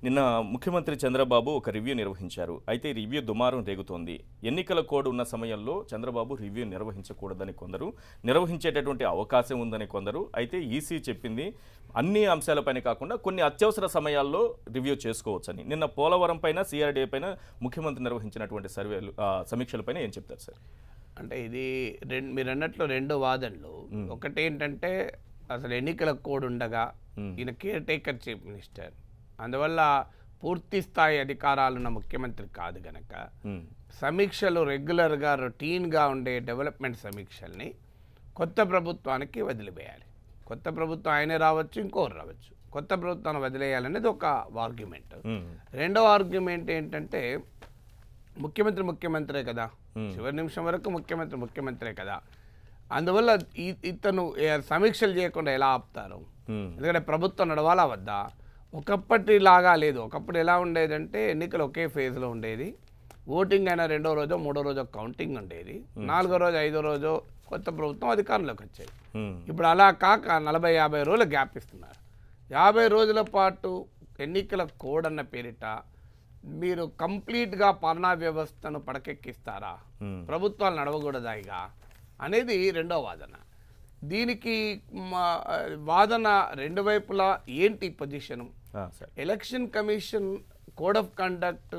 నిన్న ముఖ్యమంత్రి చంద్రబాబు ఒక రివ్యూ నిర్వహించారు. అయితే ఈ రివ్యూ దుమారం రేగుతోంది. ఎన్నికల కోడ్ ఉన్న సమయంలో చంద్రబాబు రివ్యూ నిర్వహించకూడదని కొందరు, నిర్వహించేటటువంటి అవకాశం ఉందని కొందరు. అయితే ఈసీ చెప్పింది అన్ని అంశాలపైన కాకుండా కొన్ని అత్యవసర సమయాల్లో రివ్యూ చేసుకోవచ్చని. నిన్న పోలవరం పైన, సిఆర్డీఏ పైన ముఖ్యమంత్రి నిర్వహించినటువంటి సర్వేలు సమీక్షలపైన ఏం చెప్తారు సార్? అంటే ఇది మీరు అన్నట్లు రెండు వాదనలు. ఒకటేంటంటే అసలు ఎన్నికల కోడ్ ఉండగా ఈయన కేర్ టేకర్ చీఫ్ మినిస్టర్, అందువల్ల పూర్తి స్థాయి అధికారాలున్న ముఖ్యమంత్రి కాదు గనక సమీక్షలు రెగ్యులర్గా రొటీన్గా ఉండే డెవలప్మెంట్ సమీక్షల్ని కొత్త ప్రభుత్వానికి వదిలివేయాలి. కొత్త ప్రభుత్వం ఆయనే రావచ్చు, ఇంకోరు రావచ్చు, కొత్త ప్రభుత్వాన్ని వదిలేయాలనేది ఒక ఆర్గ్యుమెంట్. రెండవ ఆర్గ్యుమెంట్ ఏంటంటే ముఖ్యమంత్రే కదా, చివరి నిమిషం వరకు ముఖ్యమంత్రే కదా, అందువల్ల ఇతను సమీక్షలు చేయకుండా ఎలా ఆపుతారు? ఎందుకంటే ప్రభుత్వం నడవాలా వద్దా? ఒకప్పటిలాగా లేదు. ఒకప్పుడు ఎలా ఉండేదంటే ఎన్నికలు ఒకే ఫేజ్లో ఉండేది. ఓటింగ్ అయినా రెండో రోజో మూడో రోజో కౌంటింగ్ ఉండేది. నాలుగో రోజు ఐదో రోజు కొత్త ప్రభుత్వం అధికారంలోకి వచ్చేది. ఇప్పుడు అలా కాక 40-50 రోజులు గ్యాప్ ఇస్తున్నారు. 50 రోజుల పాటు ఎన్నికల కోడ్ అన్న పేరిట మీరు కంప్లీట్గా పాలనా వ్యవస్థను పడకెక్కిస్తారా? ప్రభుత్వాలు నడవకూడదాయిగా అనేది రెండో వాదన. దీనికి వాదన రెండు వైపులా ఏంటి position? Election commission code of conduct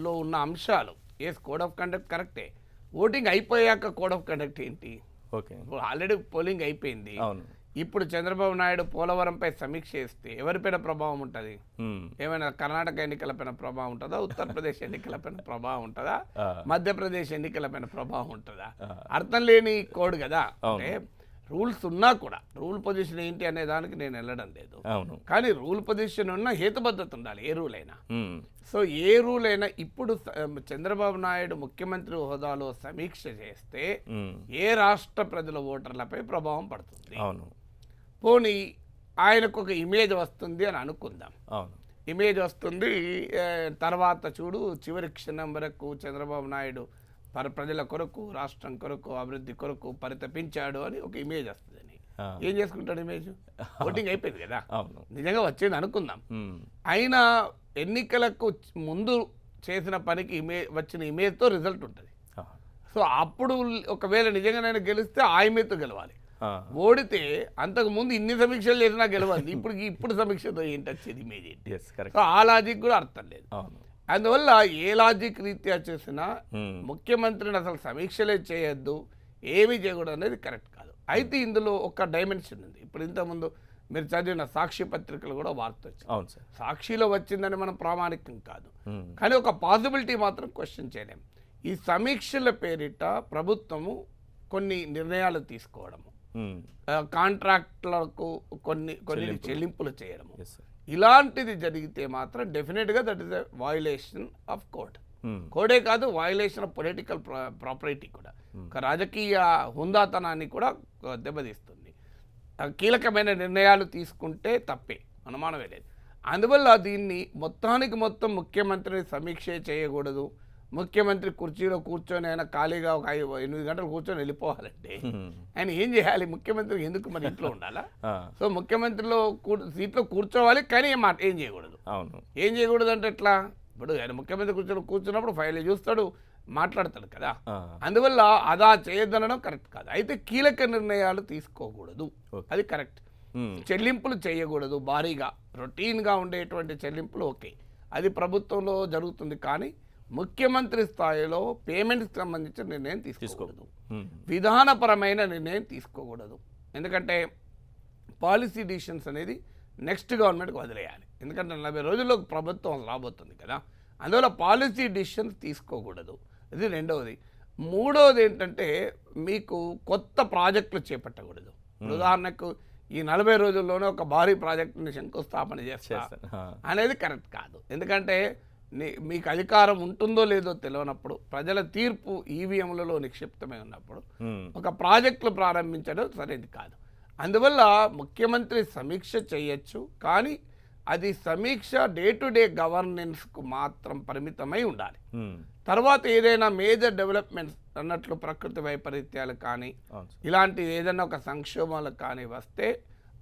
లో ఉన్న అంశాలు, కోడ్ ఆఫ్ కండక్ట్ కరెక్టే. ఓటింగ్ అయిపోయాక కోడ్ ఆఫ్ కండక్ట్ ఏంటి? ఆల్రెడీ పోలింగ్ అయిపోయింది. ఇప్పుడు చంద్రబాబు నాయుడు పోలవరంపై సమీక్ష చేస్తే ఎవరిపైన ప్రభావం ఉంటుంది? ఏమైనా కర్ణాటక ఎన్నికలపైన ప్రభావం ఉంటుందా? ఉత్తరప్రదేశ్ ఎన్నికలపైన ప్రభావం ఉంటుందా? మధ్యప్రదేశ్ ఎన్నికలపైన ప్రభావం ఉంటుందా? అర్థం లేని కోడ్ కదా. అంటే రూల్స్ ఉన్నా కూడా రూల్ పొజిషన్ ఏంటి అనే దానికి నేను వెళ్ళడం లేదు. కానీ రూల్ పొజిషన్ ఉన్న హేతుబద్ధత ఉండాలి ఏ రూల్ అయినా. సో ఏ రూల్ అయినా ఇప్పుడు చంద్రబాబు నాయుడు ముఖ్యమంత్రి హోదాలో సమీక్ష చేస్తే ఏ రాష్ట్ర ప్రజల ఓటర్లపై ప్రభావం పడుతుంది? పోనీ ఆయనకు ఒక ఇమేజ్ వస్తుంది అని అనుకుందాం. ఇమేజ్ వస్తుంది, తర్వాత చూడు చివరి క్షణం వరకు చంద్రబాబు నాయుడు ప్రజల కొరకు, రాష్ట్రం కొరకు, అభివృద్ధి కొరకు పరితపించాడు అని ఒక ఇమేజ్ వస్తుందని. ఏం చేసుకుంటాడు ఇమేజ్? ఓటింగ్ అయిపోయింది కదా, నిజంగా వచ్చింది అనుకుందాం. అయినా ఎన్నికలకు ముందు చేసిన పనికి వచ్చిన ఇమేజ్తో రిజల్ట్ ఉంటుంది. సో అప్పుడు ఒకవేళ నిజంగానైనా గెలిస్తే ఆ ఇమేజ్తో గెలవాలి. ఓడితే అంతకు ముందు ఇన్ని సమీక్షలు చేసినా గెలవాలి. ఇప్పుడు సమీక్షతో ఏంటి వచ్చేది ఇమేజ్ ఏంటి? సో ఆ లాజిక్ కూడా అర్థం లేదు. అందువల్ల ఏ లాజిక్ రీత్యా చేసినా ముఖ్యమంత్రిని అసలు సమీక్షలే చేయొద్దు, ఏమీ చేయకూడదు అనేది కరెక్ట్ కాదు. అయితే ఇందులో ఒక డైమెన్షన్ ఉంది. ఇప్పుడు ఇంతకుముందు మీరు చదివిన సాక్షి పత్రికలు కూడా వార్త వచ్చింది. సాక్షిలో వచ్చిందని మనం ప్రామాణికం కాదు, కానీ ఒక పాసిబిలిటీ మాత్రం క్వశ్చన్ చేయలేం. ఈ సమీక్షల పేరిట ప్రభుత్వము కొన్ని నిర్ణయాలు తీసుకోవడము, కాంట్రాక్టులకు కొన్ని చెల్లింపులు చేయడము, ఇలాంటిది జరిగితే మాత్రం డెఫినెట్గా that is a violation of code. కోడే కాదు, వయలేషన్ ఆఫ్ పొలిటికల్ ప్రాపర్టీ కూడా, ఒక రాజకీయ హుందాతనాన్ని కూడా దెబ్బతీస్తుంది. కీలకమైన నిర్ణయాలు తీసుకుంటే తప్పే, అనుమానమే లేదు. అందువల్ల దీన్ని మొత్తానికి మొత్తం ముఖ్యమంత్రిని సమీక్ష చేయకూడదు. ముఖ్యమంత్రి కుర్చీలో కూర్చొని ఆయన ఖాళీగా ఒక 8 గంటలు కూర్చొని వెళ్ళిపోవాలంటే ఆయన ఏం చేయాలి? ముఖ్యమంత్రికి ఎందుకు మరి ఇంట్లో ఉండాలా? సో ముఖ్యమంత్రిలో సీట్లో కూర్చోవాలి, కానీ ఏం చేయకూడదు. ఏం చేయకూడదు అంటే ఎట్లా? ఇప్పుడు ఆయన ముఖ్యమంత్రి కూర్చున్నప్పుడు ఫైల్ చూస్తాడు, మాట్లాడతాడు కదా. అందువల్ల అదా చేయొద్దనడం కరెక్ట్ కాదు. అయితే కీలక నిర్ణయాలు తీసుకోకూడదు, అది కరెక్ట్. చెల్లింపులు చేయకూడదు భారీగా, రొటీన్గా ఉండేటువంటి చెల్లింపులు ఓకే, అది ప్రభుత్వంలో జరుగుతుంది. కానీ ముఖ్యమంత్రి స్థాయిలో పేమెంట్కి సంబంధించిన నిర్ణయం తీసుకోకూడదు, విధానపరమైన నిర్ణయం తీసుకోకూడదు. ఎందుకంటే పాలసీ డిసిషన్స్ అనేది నెక్స్ట్ గవర్నమెంట్కి వదిలేయాలి. ఎందుకంటే 40 రోజుల్లో ప్రభుత్వం రాబోతుంది కదా, అందువల్ల పాలసీ డిసిషన్స్ తీసుకోకూడదు. ఇది రెండవది. మూడవది ఏంటంటే మీకు కొత్త ప్రాజెక్టులు చేపట్టకూడదు. ఉదాహరణకు ఈ 40 రోజుల్లోనే ఒక భారీ ప్రాజెక్టుని శంకుస్థాపన చేస్తారు అనేది కరెక్ట్ కాదు. ఎందుకంటే మీకు అధికారం ఉంటుందో లేదో తెలియనప్పుడు, ప్రజల తీర్పు ఈవీఎంలలో నిక్షిప్తమై ఉన్నప్పుడు ఒక ప్రాజెక్టులు ప్రారంభించడం సరైనది కాదు. అందువల్ల ముఖ్యమంత్రి సమీక్ష చేయొచ్చు, కానీ అది సమీక్ష డే టు డే గవర్నెన్స్కు మాత్రం పరిమితమై ఉండాలి. తర్వాత ఏదైనా మేజర్ డెవలప్మెంట్స్ అన్నట్లు ప్రకృతి వైపరీత్యాలు కానీ ఇలాంటి ఏదైనా ఒక సంక్షోభాలు కానీ వస్తే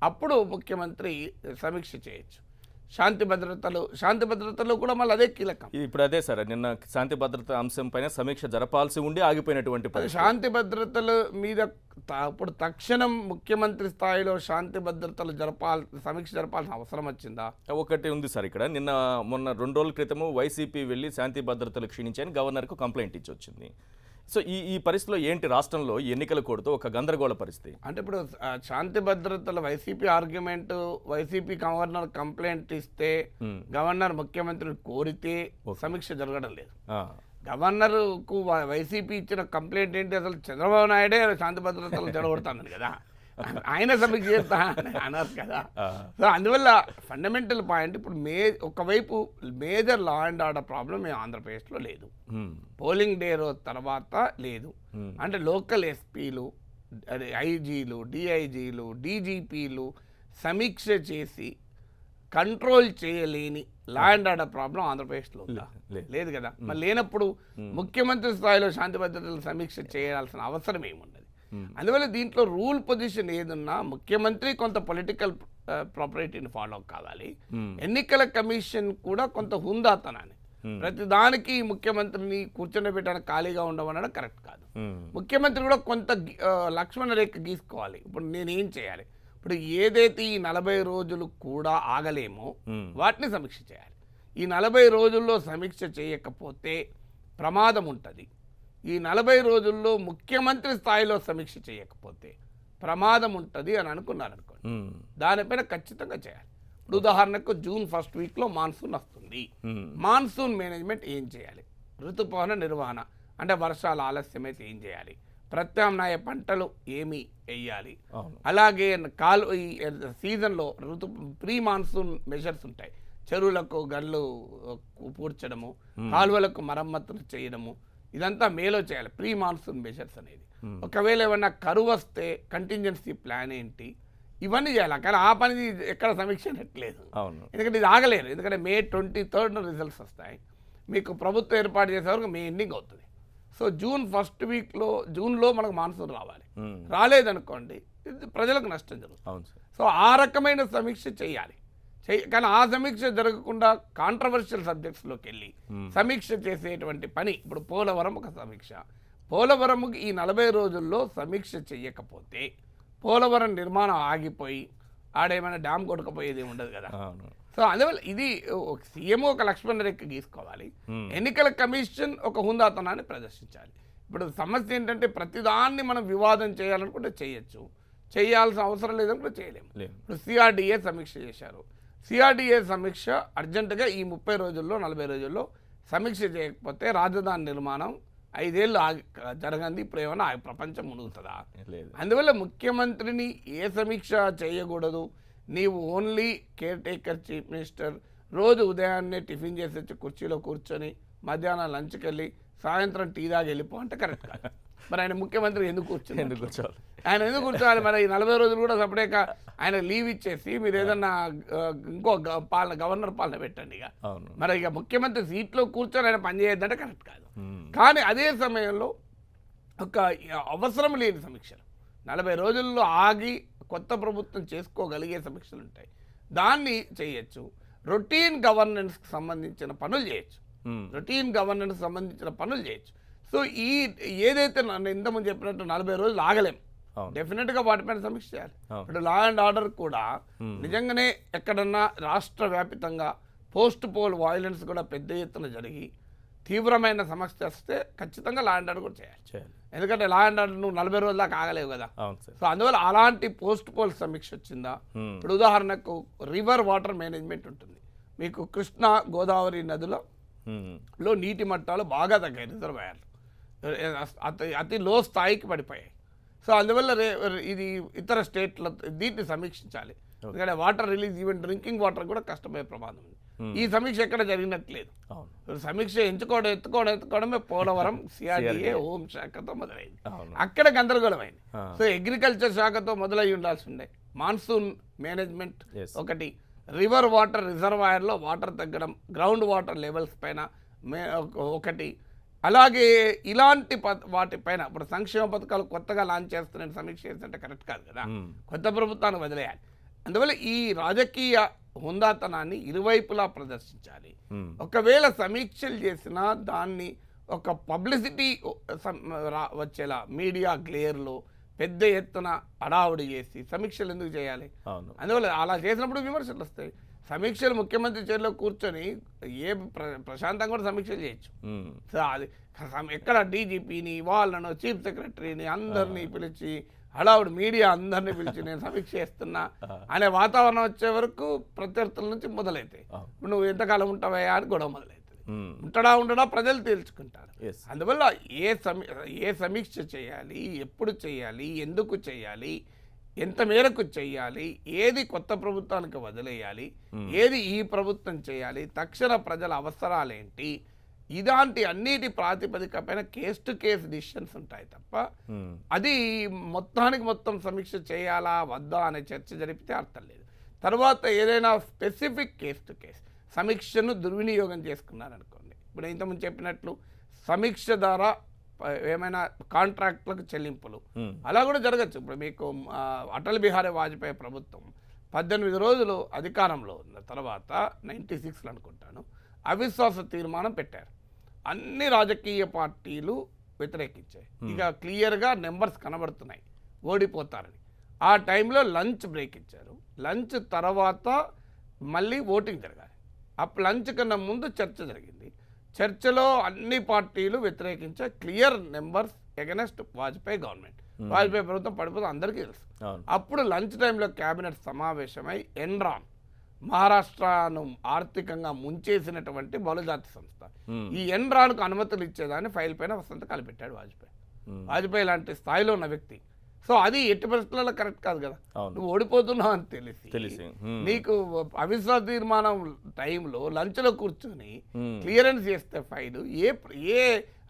అప్పుడు ముఖ్యమంత్రి సమీక్ష చేయొచ్చు. శాంతి భద్రతలు కూడా మళ్ళీ అదే కీలకం. ఇప్పుడు అదే సార్, నిన్న శాంతి భద్రత అంశం పైన సమీక్ష జరపాల్సి ఉండి ఆగిపోయినటువంటి పరిస్థితి. శాంతి భద్రతల మీద ఇప్పుడు తక్షణం ముఖ్యమంత్రి స్థాయిలో శాంతి భద్రతలు సమీక్ష జరపాల్సిన అవసరం వచ్చిందా? ఒకటి ఉంది సార్, ఇక్కడ మొన్న 2 రోజుల క్రితము వైసీపీ వెళ్ళి శాంతి భద్రతలు క్షీణించాయని గవర్నర్కు కంప్లైంట్ ఇచ్చి వచ్చింది. సో ఈ పరిస్థితిలో ఏంటి, రాష్ట్రంలో ఎన్నికల కోడ్తో ఒక గందరగోళ పరిస్థితి. అంటే ఇప్పుడు శాంతి భద్రతల YCP argument, YCP governor complaint ఇస్తే గవర్నర్ ముఖ్యమంత్రిని కోరితే సమీక్ష జరగడం లేదు. గవర్నర్కు వైసీపీ ఇచ్చిన కంప్లైంట్ ఏంటి, అసలు చంద్రబాబు నాయుడే శాంతి భద్రతలు జరగొడతాను కదా, ఆయన సమీక్ష చేస్తా అన్నారు కదా. సో అందువల్ల ఫండమెంటల్ పాయింట్ ఇప్పుడు ఒకవైపు major law and order problem మేము ఆంధ్రప్రదేశ్లో లేదు, పోలింగ్ డే రోజు తర్వాత లేదు. అంటే లోకల్ ఎస్పీలు, ఐజీలు, డిఐజీలు, డీజీపీలు సమీక్ష చేసి కంట్రోల్ చేయలేని లా అండ్ ఆర్డర్ ప్రాబ్లం ఆంధ్రప్రదేశ్లో లేదు కదా. మరి లేనప్పుడు ముఖ్యమంత్రి స్థాయిలో శాంతి భద్రతల సమీక్ష చేయాల్సిన అవసరం ఏముండదు. అందువల్ల దీంట్లో రూల్ పొజిషన్ ఏదన్నా ముఖ్యమంత్రి కొంత పొలిటికల్ ప్రాపర్టీని ఫాలో కావాలి, ఎన్నికల కమిషన్ కూడా కొంత హుందాతనాన్ని, ప్రతిదానికి ముఖ్యమంత్రిని కూర్చొని ఖాళీగా ఉండమనడం కరెక్ట్ కాదు. ముఖ్యమంత్రి కూడా కొంత లక్ష్మణ రేఖ గీసుకోవాలి. ఇప్పుడు నేనేం చేయాలి, ఇప్పుడు ఏదైతే ఈ 40 రోజులు కూడా ఆగలేమో వాటిని సమీక్ష చేయాలి. ఈ 40 రోజుల్లో సమీక్ష చేయకపోతే ప్రమాదం ఉంటుంది. ఈ 40 రోజుల్లో ముఖ్యమంత్రి స్థాయిలో సమీక్ష చేయకపోతే ప్రమాదం ఉంటుంది అని అనుకున్నారనుకోండి, దానిపైన ఖచ్చితంగా చేయాలి. ఇప్పుడు ఉదాహరణకు జూన్ 1st వీక్లో మాన్సూన్ వస్తుంది. మాన్సూన్ మేనేజ్మెంట్ ఏం చేయాలి, ఋతుపవన నిర్వహణ అంటే వర్షాలు ఆలస్యమైతే ఏం చేయాలి, ప్రత్యామ్నాయ పంటలు ఏమి వేయాలి, అలాగే ఈ సీజన్లో ప్రీ మాన్సూన్ మెజర్స్ ఉంటాయి, చెరువులకు గళ్ళు పూడ్చడము, కాలువలకు మరమ్మతులు చేయడము, ఇదంతా మేలో చేయాలి. ప్రీ మాన్సూన్ మెజర్స్ అనేది, ఒకవేళ ఏమన్నా కరువు వస్తే కంటింజెన్సీ ప్లాన్ ఏంటి, ఇవన్నీ చేయాలి. కానీ ఆ పని ఎక్కడ సమీక్ష నెట్టలేదు, ఎందుకంటే ఇది ఆగలేరు. ఎందుకంటే May 23rd రిజల్ట్స్ వస్తాయి, మీకు ప్రభుత్వం ఏర్పాటు చేసే వరకు May ఎండింగ్ అవుతుంది. సో జూన్ 1st వీక్లో జూన్లో మనకు మాన్సూన్ రావాలి, రాలేదనుకోండి ప్రజలకు నష్టం జరుగుతుంది. సో ఆ రకమైన సమీక్ష చేయాలి. కానీ ఆ సమీక్ష జరగకుండా కాంట్రవర్షియల్ సబ్జెక్ట్స్లోకి వెళ్ళి సమీక్ష చేసేటువంటి పని, ఇప్పుడు పోలవరం ఒక సమీక్ష, పోలవరంకి ఈ 40 రోజుల్లో సమీక్ష చేయకపోతే పోలవరం నిర్మాణం ఆగిపోయి ఆడేమైనా డ్యామ్ కొట్టుకుపోయేది ఉండదు కదా. సో అందువల్ల ఇది సీఎం ఒక లక్ష్మణ రేఖ గీసుకోవాలి, ఎన్నికల కమిషన్ ఒక హుందాతనాన్ని ప్రదర్శించాలి. ఇప్పుడు సమస్య ఏంటంటే ప్రతిదాన్ని మనం వివాదం చేయాలనుకుంటే చేయొచ్చు, చేయాల్సిన అవసరం లేదనుకుంటే చేయలేము. ఇప్పుడు CRDA సమీక్ష చేశారు, CRDA సమీక్ష అర్జెంటుగా ఈ 30 రోజుల్లో 40 రోజుల్లో సమీక్ష చేయకపోతే రాజధాని నిర్మాణం 5 ఏళ్ళు జరగంది, ఇప్పుడు ఏమైనా ప్రపంచం మునుగుతుందా? అందువల్ల ముఖ్యమంత్రిని ఏ సమీక్ష చేయకూడదు, నీవు only care taker chief minister, రోజు ఉదయాన్నే టిఫిన్ చేసి వచ్చి కుర్చీలో కూర్చొని మధ్యాహ్నం లంచ్కి వెళ్ళి సాయంత్రం టీ దాకా వెళ్ళిపో అంటే కరెక్ట్ కాదు. మరి ఆయన ముఖ్యమంత్రి ఎందుకు కూర్చోవాలి, ఆయన ఎందుకు కూర్చోవాలి? మరి ఈ 40 రోజులు కూడా సపరేట్గా ఆయన లీవ్ ఇచ్చేసి మీరు ఏదన్నా ఇంకో గవర్నర్ పాలన పెట్టండి. ఇక మరి ఇక ముఖ్యమంత్రి సీట్లో కూర్చొని ఆయన పనిచేయద్దంటే కరెక్ట్ కాదు. కానీ అదే సమయంలో ఒక అవసరం లేని సమీక్షలు 40 రోజుల్లో ఆగి కొత్త ప్రభుత్వం చేసుకోగలిగే సమీక్షలు ఉంటాయి, దాన్ని చేయొచ్చు. రొటీన్ గవర్నెన్స్కి సంబంధించిన పనులు చేయొచ్చు, సో ఏదైతే నన్ను ఇంతకుముందు చెప్పినట్టు 40 రోజులు ఆగలేం, డెఫినెట్గా వాటిపైన సమీక్ష చేయాలి. ఇప్పుడు లా అండ్ ఆర్డర్ కూడా నిజంగానే ఎక్కడన్నా రాష్ట్ర వ్యాపితంగా పోస్ట్ పోల్ వైలెన్స్ కూడా పెద్ద ఎత్తున జరిగి తీవ్రమైన సమస్య వస్తే ఖచ్చితంగా లా అండ్ ఆర్డర్ కూడా చేయాలి. ఎందుకంటే లా అండ్ ఆర్డర్ నువ్వు 40 రోజుల దాకా ఆగలేవు కదా. సో అందువల్ల అలాంటి పోస్ట్ పోల్ సమీక్ష వచ్చిందా? ఇప్పుడు ఉదాహరణకు రివర్ వాటర్ మేనేజ్మెంట్ ఉంటుంది, మీకు కృష్ణా గోదావరి నదులలో నీటి మట్టాలు బాగా తగ్గాయి, రిజర్వాయర్లు అతి లో స్థాయికి పడిపోయాయి. సో అందువల్ల ఇది ఇతర స్టేట్ల దీన్ని సమీక్షించాలి, ఎందుకంటే water release even drinking water కూడా కష్టమయ్యే ప్రమాదం ఉంది. ఈ సమీక్ష ఎక్కడ జరిగినట్లేదు. సమీక్ష ఎత్తుకోవడమే పోలవరం CRDA హోంశాఖతో మొదలైంది, అక్కడ గందరగోళమైంది. సో అగ్రికల్చర్ శాఖతో మొదలై ఉండాల్సి ఉండే. మాన్సూన్ మేనేజ్మెంట్ ఒకటి, రివర్ వాటర్ రిజర్వాయర్లో వాటర్ తగ్గడం, గ్రౌండ్ వాటర్ లెవెల్స్ పైన ఒకటి, అలాగే ఇలాంటి వాటిపైన ఇప్పుడు సంక్షేమ పథకాలు కొత్తగా లాంచ్ చేస్తున్న సమీక్ష చేస్తుంటే కరెక్ట్ కాదు కదా, కొత్త ప్రభుత్వాన్ని వదిలేయాలి. అందువల్ల ఈ రాజకీయ హుందాతనాన్ని ఇరువైపులా ప్రదర్శించాలి. ఉమ్, ఒకవేళ సమీక్షలు చేసినా దాన్ని ఒక పబ్లిసిటీ వచ్చేలా మీడియా గ్లేర్లో పెద్ద ఎత్తున అడావుడి చేసి సమీక్షలు ఎందుకు చేయాలి? అవును. అందువల్ల అలా చేసినప్పుడు విమర్శలు వస్తాయి. సమీక్షలు ముఖ్యమంత్రి చైర్లో కూర్చొని ప్రశాంతంగా కూడా సమీక్షలు చేయొచ్చు. ఉమ్, సో అది ఎక్కడ డీజీపీని వాళ్ళను చీఫ్ సెక్రటరీని అందరినీ పిలిచి హడావుడు మీడియా అందరినీ పిలిచి నేను సమీక్ష చేస్తున్నా అనే వాతావరణం వచ్చే వరకు ప్రత్యర్థుల నుంచి మొదలవుతాయి. ఇప్పుడు నువ్వు ఎంతకాలం ఉంటావా అని గొడవ మొదలవుతుంది. ఉండడా ప్రజలు తేల్చుకుంటారు. అందువల్ల ఏ సమీక్ష చేయాలి, ఎప్పుడు చేయాలి, ఎందుకు చేయాలి, ఎంత మేరకు చేయాలి, ఏది కొత్త ప్రభుత్వానికి వదిలేయాలి, ఏది ఈ ప్రభుత్వం చేయాలి, తక్షణ ప్రజల అవసరాలేంటి, ఇలాంటి అన్నిటి ప్రాతిపదిక పైన కేస్ టు కేస్ డిసిషన్స్ ఉంటాయి తప్ప అది మొత్తానికి మొత్తం సమీక్ష చేయాలా వద్దా అనే చర్చ జరిపితే అర్థం లేదు. తర్వాత ఏదైనా స్పెసిఫిక్ కేస్ టు కేస్ సమీక్షను దుర్వినియోగం చేసుకున్నారనుకోండి, ఇప్పుడు ఇంతకుముందు చెప్పినట్లు సమీక్ష ద్వారా ఏమైనా కాంట్రాక్ట్లకు చెల్లింపులు అలా కూడా జరగచ్చు. ఇప్పుడు మీకు అటల్ బిహారీ వాజ్పేయి ప్రభుత్వం 18 రోజులు అధికారంలో ఉన్న తర్వాత 96లో అనుకుంటాను అవిశ్వాస తీర్మానం పెట్టారు. అన్ని రాజకీయ పార్టీలు వ్యతిరేకించాయి. ఇక క్లియర్గా నెంబర్స్ కనబడుతున్నాయి ఓడిపోతారని. ఆ టైంలో లంచ్ బ్రేక్ ఇచ్చారు. లంచ్ తర్వాత మళ్ళీ ఓటింగ్ జరగాలి. అప్పుడు లంచ్ కన్నా ముందు చర్చ జరిగింది. చర్చలో అన్ని పార్టీలు వ్యతిరేకించే clear numbers against Vajpayee government. Vajpayee ప్రభుత్వం పడిపోతే అందరికీ తెలుసు. అప్పుడు లంచ్ టైంలో క్యాబినెట్ సమావేశమై ఎన్రాన్ మహారాష్ట్రను ఆర్థికంగా ముంచేసినటువంటి బహుళజాతి సంస్థ ఈ ఎన్రాన్కు అనుమతులు ఇచ్చేదాన్ని ఫైల్ పైన సంతకాలు పెట్టాడు వాజ్పేయి. వాజ్పేయి లాంటి స్థాయిలో ఉన్న వ్యక్తి. సో అది ఎట్టి పరిస్థితులలో కరెక్ట్ కాదు కదా. నువ్వు ఓడిపోతున్నావు అని తెలిసి నీకు అవిశ్వాస తీర్మానం టైంలో లంచ్లో కూర్చొని క్లియరెన్స్ చేస్తే ఫైల్ ఏ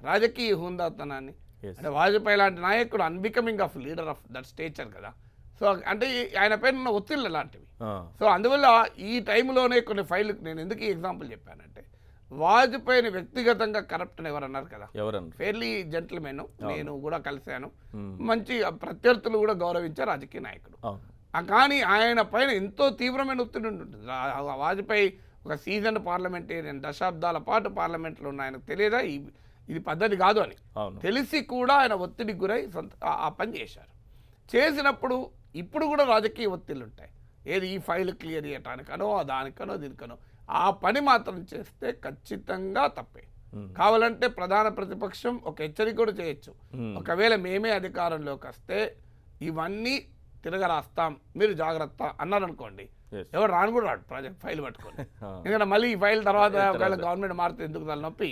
రాజకీయ హుందాతనాన్ని అంటే వాజ్పేయి లాంటి నాయకుడు unbecoming of leader of that stature కదా. సో అంటే ఆయన పైన ఉన్న ఒత్తిళ్ళు అలాంటివి. సో అందువల్ల ఈ టైంలోనే కొన్ని ఫైల్ నేను ఎందుకు ఈ ఎగ్జాంపుల్ చెప్పానంటే వాజ్పేయిని వ్యక్తిగతంగా కరప్ట్ అని ఎవరు అన్నారు కదా, ఫెయిర్లీ జెంటిల్మెన్, నేను కూడా కలిశాను, మంచి ప్రత్యర్థులు కూడా గౌరవించే రాజకీయ నాయకుడు. కానీ ఆయన పైన ఎంతో తీవ్రమైన ఒత్తిడి ఉంటుంది. వాజ్పేయి ఒక సీజన్ పార్లమెంటేరియన్, దశాబ్దాల పాటు పార్లమెంట్లో ఉన్న ఆయనకు తెలియదా ఇది పద్ధతి కాదు అని తెలిసి కూడా ఆయన ఒత్తిడికి గురై ఆ పని చేశారు. చేసినప్పుడు ఇప్పుడు కూడా రాజకీయ ఒత్తిళ్ళు ఉంటాయి. ఏది ఈ ఫైల్ క్లియర్ చేయటానికనో దానికనో దీనికనో ఆ పని మాత్రం చేస్తే ఖచ్చితంగా తప్పే. కావాలంటే ప్రధాన ప్రతిపక్షం ఒక హెచ్చరిక కూడా చేయొచ్చు. ఒకవేళ మేమే అధికారంలోకి వస్తే ఇవన్నీ తిరగరాస్తాం, మీరు జాగ్రత్త అన్నారనుకోండి, ఎవరు రాను కూడా రాడు ప్రాజెక్ట్ ఫైల్ పట్టుకొని. ఎందుకంటే మళ్ళీ ఈ ఫైల్ తర్వాత ఒకవేళ గవర్నమెంట్ మారితే ఎందుకు తలనొప్పి.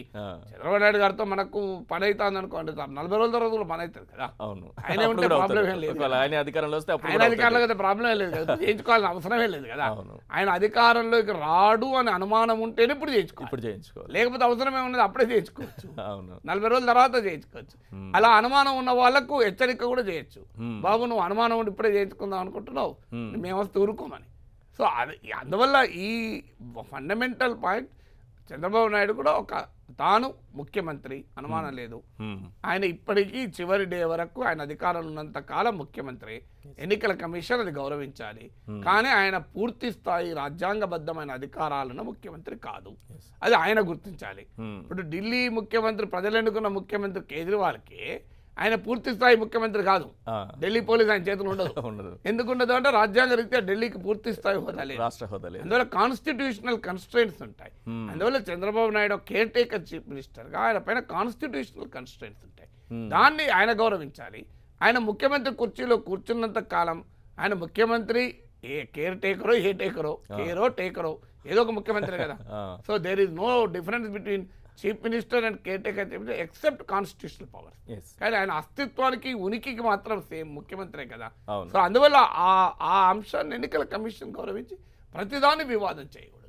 చంద్రబాబు నాయుడు గారితో మనకు పని అవుతుంది అనుకోండి, 40 రోజుల తర్వాత కూడా పని అవుతుంది కదా. ఆయన ఉంటే ప్రాబ్లం ఏం లేదు, ఆయన అధికారంలో అయితే ప్రాబ్లం ఏం లేదు కదా, చేయించుకోవాలని అవసరమే లేదు కదా. ఆయన అధికారంలోకి రాడు అని అనుమానం ఉంటేనే ఇప్పుడు చేయించుకోవాలి, లేకపోతే అవసరమే ఉన్నది అప్పుడే చేయించుకోవచ్చు, 40 రోజుల తర్వాత చేయించుకోవచ్చు. అలా అనుమానం ఉన్న వాళ్ళకు హెచ్చరిక కూడా చేయొచ్చు, బాబు నువ్వు అనుమానం ఉండి ఇప్పుడే చేయించుకుందాం అనుకుంటున్నావు, మేము వస్తే ఊరుకోమని. సో అది అందువల్ల ఈ ఫండమెంటల్ పాయింట్ చంద్రబాబు నాయుడు కూడా తాను ముఖ్యమంత్రి అనుమానం లేదు. ఆయన ఇప్పటికీ చివరి డే వరకు ఆయన అధికారంలో ఉన్నంత కాలం ముఖ్యమంత్రి. ఎన్నికల కమిషన్ అది గౌరవించాలి. కానీ ఆయన పూర్తి స్థాయి రాజ్యాంగబద్ధమైన అధికారాలను ముఖ్యమంత్రి కాదు, అది ఆయన గుర్తించాలి. ఇప్పుడు ఢిల్లీ ముఖ్యమంత్రి ప్రజలు ఎన్నుకున్న ముఖ్యమంత్రి కేజ్రీవాల్కి ఆయన పూర్తి స్థాయి ముఖ్యమంత్రి కాదు, ఢిల్లీ పోలీస్ ఆయన చేతులు ఉండదు. ఎందుకు ఉండదు అంటే రాజ్యాంగ రీత్యా ఢిల్లీకి పూర్తి స్థాయి హోదా లేదు, అందువల్ల కాన్స్టిట్యూషనల్ కన్స్ట్రెయింట్స్ ఉంటాయి. అందువల్ల Chandrababu Naidu care taker chief మినిస్టర్గా ఆయన పైన కాన్స్టిట్యూషనల్ కన్స్ట్రెయింట్స్ ఉంటాయి, దాన్ని ఆయన గౌరవించాలి. ఆయన ముఖ్యమంత్రి కుర్చీలో కూర్చున్నంత కాలం ఆయన ముఖ్యమంత్రి కేర్ టేకరో కేరో టేకరో ఏదో ఒక ముఖ్యమంత్రి కదా. So there is no difference between chief minister and caretaker except constitutional powers. కానీ ఆయన అస్తిత్వానికి ఉనికికి మాత్రం సేమ్ ముఖ్యమంత్రే కదా. సో అందువల్ల ఆ అంశాన్ని ఎన్నికల కమిషన్ గౌరవించి ప్రతిదాన్ని వివాదం చేయకూడదు.